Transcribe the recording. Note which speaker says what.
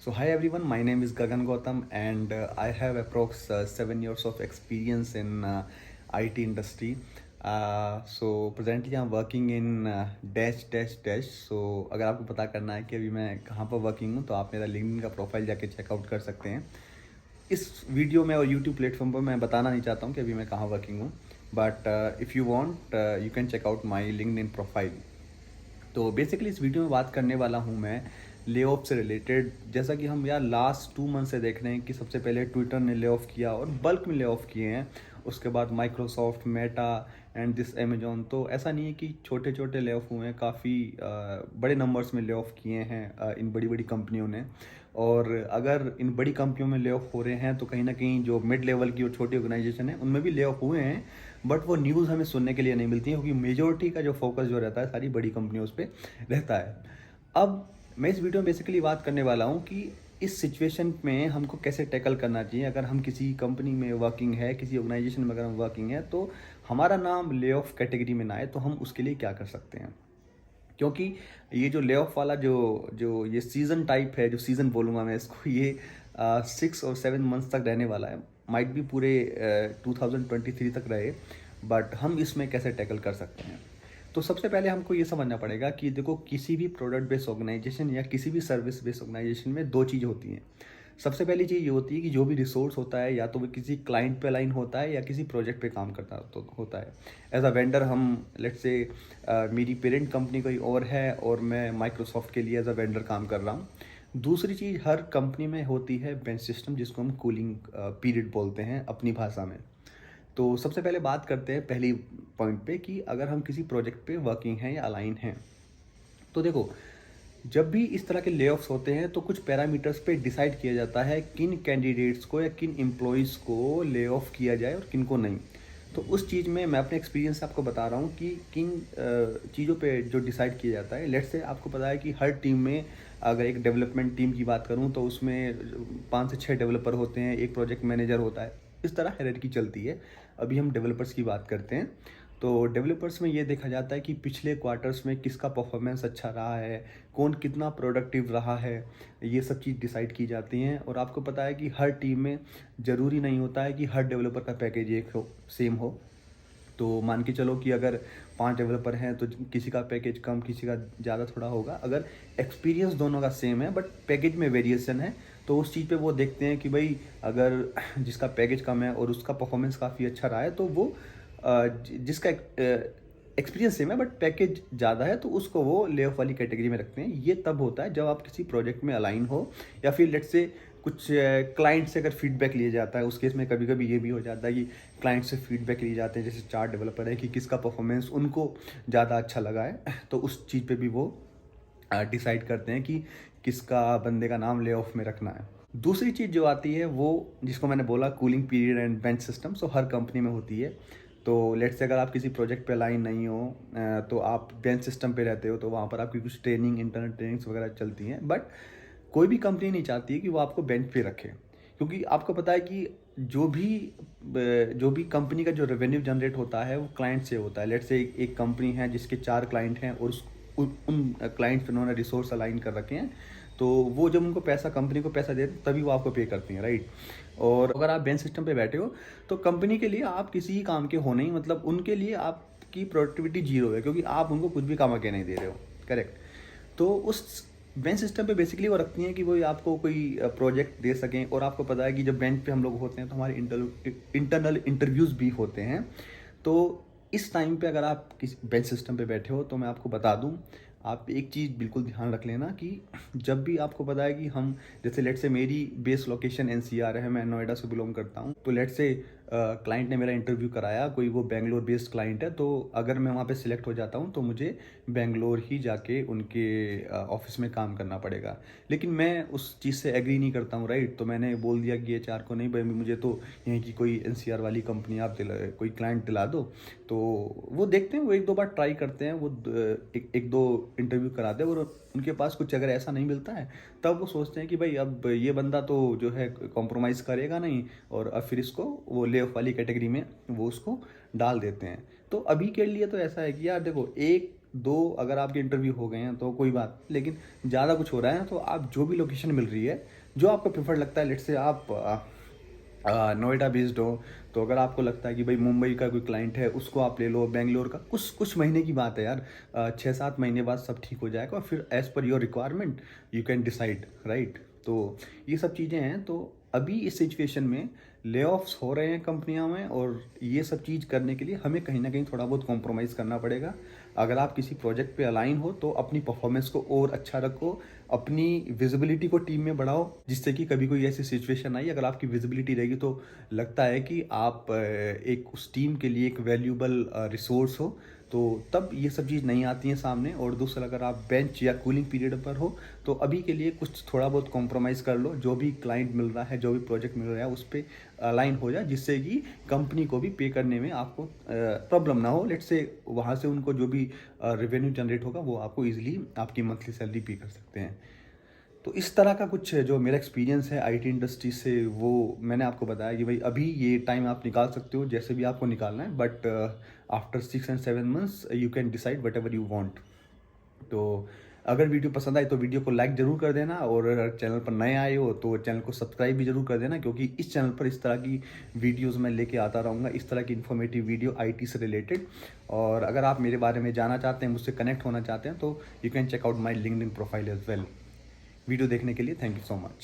Speaker 1: So hi everyone, my name is Gagan Gautam and I have approx 7 years of experience in IT industry. So presently I'm working in dash dash dash. So अगर आपको पता करना है कि अभी मैं कहाँ पर वर्किंग हूँ तो आप मेरा लिंक्डइन का प्रोफाइल जाके चेकआउट कर सकते हैं। इस वीडियो में और यूट्यूब प्लेटफॉर्म पर मैं बताना नहीं चाहता हूँ कि अभी मैं कहाँ वर्किंग हूँ, but if you want you can check out my LinkedIn profile. तो बेसिकली इस वीडियो में बात करने वाला हूँ मैं ले ऑफ से रिलेटेड। जैसा कि हम यार लास्ट 2 मंथ से देख रहे हैं कि सबसे पहले ट्विटर ने ले ऑफ किया और बल्क में ले ऑफ किए हैं, उसके बाद Microsoft, Meta and this Amazon. तो ऐसा नहीं है कि छोटे छोटे ले ऑफ हुए हैं, काफ़ी बड़े नंबर्स में ले ऑफ किए हैं इन बड़ी बड़ी कंपनियों ने। और अगर इन बड़ी कंपनियों में ले ऑफ हो रहे हैं तो कहीं ना कहीं जो मिड लेवल की और छोटी ऑर्गेनाइजेशन है उनमें भी ले ऑफ हुए हैं, बट वो न्यूज़ हमें सुनने के लिए नहीं मिलती है क्योंकि मेजोरिटी का जो फोकस जो रहता है सारी बड़ी कंपनियों उस पर रहता है। अब मैं इस वीडियो में बेसिकली बात करने वाला हूँ कि इस सिचुएशन में हमको कैसे टैकल करना चाहिए। अगर हम किसी कंपनी में वर्किंग है, किसी ऑर्गेनाइजेशन में अगर हम वर्किंग है तो हमारा नाम ले ऑफ कैटेगरी में ना आए, तो हम उसके लिए क्या कर सकते हैं। क्योंकि ये जो ले ऑफ वाला जो जो ये सीज़न टाइप है, जो सीज़न बोलूँगा मैं इसको, ये 6 और 7 मंथ्स तक रहने वाला है। माइट भी पूरे 2023 तक रहे, बट हम इसमें कैसे टैकल कर सकते हैं। तो सबसे पहले हमको ये समझना पड़ेगा कि देखो, किसी भी प्रोडक्ट बेस्ड ऑर्गेनाइजेशन या किसी भी सर्विस बेस्ड ऑर्गेनाइजेशन में दो चीज़ होती हैं। सबसे पहली चीज़ ये होती है कि जो भी रिसोर्स होता है या तो वो किसी क्लाइंट पे अलाइन होता है या किसी प्रोजेक्ट पे काम करता तो होता है। एज अ वेंडर हम लेट्स से मेरी पेरेंट कंपनी कोई और है और मैं माइक्रोसॉफ्ट के लिए एज अ वेंडर काम कर रहा हूँ। दूसरी चीज़ हर कंपनी में होती है बेंच सिस्टम, जिसको हम कूलिंग पीरियड बोलते हैं अपनी भाषा में। तो सबसे पहले बात करते हैं पहली पॉइंट पे कि अगर हम किसी प्रोजेक्ट पे वर्किंग हैं या अलाइन हैं, तो देखो, जब भी इस तरह के लेऑफ्स होते हैं तो कुछ पैरामीटर्स पे डिसाइड किया जाता है किन कैंडिडेट्स को या किन एम्प्लॉयज़ को ले ऑफ किया जाए और किन को नहीं। तो उस चीज़ में मैं अपने एक्सपीरियंस से आपको बता रहा हूँ कि किन चीज़ों पे जो डिसाइड किया जाता है। लेट्स से आपको पता है कि हर टीम में, अगर एक डेवलपमेंट टीम की बात करूँ तो उसमें 5 से 6 डेवलपर होते हैं, एक प्रोजेक्ट मैनेजर होता है, इस तरह हायरार्की चलती है। अभी हम डेवलपर्स की बात करते हैं। तो डेवलपर्स में ये देखा जाता है कि पिछले क्वार्टर्स में किसका परफॉर्मेंस अच्छा रहा है, कौन कितना प्रोडक्टिव रहा है, ये सब चीज़ डिसाइड की जाती हैं। और आपको पता है कि हर टीम में ज़रूरी नहीं होता है कि हर डेवलपर का पैकेज एक हो, सेम हो। तो मान के चलो कि अगर 5 डेवलपर हैं तो किसी का पैकेज कम, किसी का ज़्यादा थोड़ा होगा। अगर एक्सपीरियंस दोनों का सेम है बट पैकेज में वेरिएशन है, तो उस चीज़ पे वो देखते हैं कि भाई अगर जिसका पैकेज कम है और उसका परफॉर्मेंस काफ़ी अच्छा रहा है तो वो जिसका एक्सपीरियंस सेम है बट पैकेज ज़्यादा है तो उसको वो ले ऑफ वाली कैटेगरी में रखते हैं। ये तब होता है जब आप किसी प्रोजेक्ट में अलाइन हो, या फिर लेट्स से कुछ क्लाइंट से अगर फीडबैक लिया जाता है। उस केस में कभी कभी ये भी हो जाता है कि क्लाइंट से फीडबैक लिए जाते हैं, जैसे 4 डेवलपर है कि किसका परफॉर्मेंस उनको ज़्यादा अच्छा लगा है, तो उस चीज़ पे भी वो डिसाइड करते हैं कि किसका बंदे का नाम ले ऑफ में रखना है। दूसरी चीज़ जो आती है वो, जिसको मैंने बोला cooling period and bench system, so her company में होती है। तो लेट्स से अगर आप किसी प्रोजेक्ट पे अलाइन नहीं हो तो आप बेंच सिस्टम पे रहते हो, तो वहाँ पर आपकी कुछ ट्रेनिंग, इंटरनल ट्रेनिंग्स वगैरह चलती हैं। बट कोई भी कंपनी नहीं चाहती है कि वो आपको बेंच पे रखे, क्योंकि आपको पता है कि जो भी कंपनी का जो रेवेन्यू जनरेट होता है वो क्लाइंट से होता है। लेट्स से एक कंपनी है जिसके 4 क्लाइंट हैं और उन क्लाइंट पे उन्होंने रिसोर्स अलाइन कर रखे हैं, तो वो जब उनको पैसा, कंपनी को पैसा देते तभी वो आपको पे करती हैं, राइट। और अगर आप बेंच सिस्टम पे बैठे हो तो कंपनी के लिए आप किसी ही काम के हो नहीं, मतलब उनके लिए आपकी प्रोडक्टिविटी जीरो है, क्योंकि आप उनको कुछ भी काम आके नहीं दे रहे हो, करेक्ट। तो उस बेंच सिस्टम पे बेसिकली वो रखती हैं कि वो आपको कोई प्रोजेक्ट दे सकें। और आपको पता है कि जब बेंच पे हम लोग होते हैं तो हमारे इंटरनल इंटरव्यूज़ भी होते हैं। तो इस टाइम पे अगर आप किसी बेंच सिस्टम पे बैठे हो तो मैं आपको बता दूं, आप एक चीज़ बिल्कुल ध्यान रख लेना कि जब भी आपको पता है कि हम, जैसे लेट से मेरी बेस लोकेशन एनसीआर है, मैं नोएडा से बिलोंग करता हूँ, तो लेट से क्लाइंट ने मेरा इंटरव्यू कराया, कोई वो बेंगलोर बेस्ड क्लाइंट है, तो अगर मैं वहाँ पे सिलेक्ट हो जाता हूँ तो मुझे बेंगलोर ही जाके उनके ऑफिस में काम करना पड़ेगा। लेकिन मैं उस चीज़ से एग्री नहीं करता हूँ, राइट। तो मैंने बोल दिया कि एचआर को, नहीं भाई मुझे तो यहीं की कोई एनसीआर वाली कंपनी आप कोई क्लाइंट दिला दो। तो वो देखते हैं, वो एक दो बार ट्राई करते हैं, वो एक दो इंटरव्यू कराते हैं, और उनके पास कुछ अगर ऐसा नहीं मिलता है तब वो सोचते हैं कि भाई अब ये बंदा तो जो है कॉम्प्रोमाइज़ करेगा नहीं, और अब फिर इसको वो ले ऑफ वाली कैटेगरी में वो उसको डाल देते हैं। तो अभी के लिए तो ऐसा है कि यार देखो, एक दो अगर आपके इंटरव्यू हो गए हैं तो कोई बात, लेकिन ज़्यादा कुछ हो रहा है तो आप जो भी लोकेशन मिल रही है, जो आपको प्रेफर लगता है, लेट्स से आप नोएडा बेस्ड हो, तो अगर आपको लगता है कि भाई मुंबई का कोई क्लाइंट है उसको आप ले लो, बेंगलोर का, कुछ कुछ महीने की बात है यार, 6-7 महीने बाद सब ठीक हो जाएगा और फिर as per your requirement you can decide, right. तो ये सब चीज़ें हैं। तो अभी इस सिचुएशन में ले ऑफ्स हो रहे हैं कंपनियों में, और ये सब चीज़ करने के लिए हमें कहीं ना कहीं थोड़ा बहुत कॉम्प्रोमाइज़ करना पड़ेगा। अगर आप किसी प्रोजेक्ट पे अलाइन हो तो अपनी परफॉर्मेंस को और अच्छा रखो, अपनी विजिबिलिटी को टीम में बढ़ाओ, जिससे कि कभी कोई ऐसी सिचुएशन आई, अगर आपकी विजिबिलिटी रहेगी तो लगता है कि आप एक उस टीम के लिए एक वैल्यूबल रिसोर्स हो, तो तब ये सब चीज़ नहीं आती हैं सामने। और दूसरा, अगर आप बेंच या कूलिंग पीरियड पर हो तो अभी के लिए कुछ थोड़ा बहुत कॉम्प्रोमाइज़ कर लो, जो भी क्लाइंट मिल रहा है, जो भी प्रोजेक्ट मिल रहा है उस पर अलाइन हो जाए, जिससे कि कंपनी को भी पे करने में आपको प्रॉब्लम ना हो। लेट्स से वहाँ से उनको जो भी रेवेन्यू जनरेट होगा वो आपको ईजिली आपकी मंथली सैलरी पे कर सकते हैं। तो इस तरह का कुछ जो मेरा एक्सपीरियंस है आईटी इंडस्ट्री से, वो मैंने आपको बताया कि भाई अभी ये टाइम आप निकाल सकते हो जैसे भी आपको निकालना है, but after 6 and 7 months you can decide what ever you want. तो अगर वीडियो पसंद आए तो वीडियो को लाइक ज़रूर कर देना, और अगर चैनल पर नए आए हो तो चैनल को सब्सक्राइब भी ज़रूर कर देना, क्योंकि इस चैनल पर इस तरह की वीडियोस मैं लेके आता रहूँगा, इस तरह की इन्फॉर्मेटिव वीडियो आईटी से रिलेटेड। और अगर आप मेरे बारे में जानना चाहते हैं, मुझसे कनेक्ट होना चाहते हैं, तो you can check out my LinkedIn profile as well. Video देखने के लिए थैंक यू सो मच।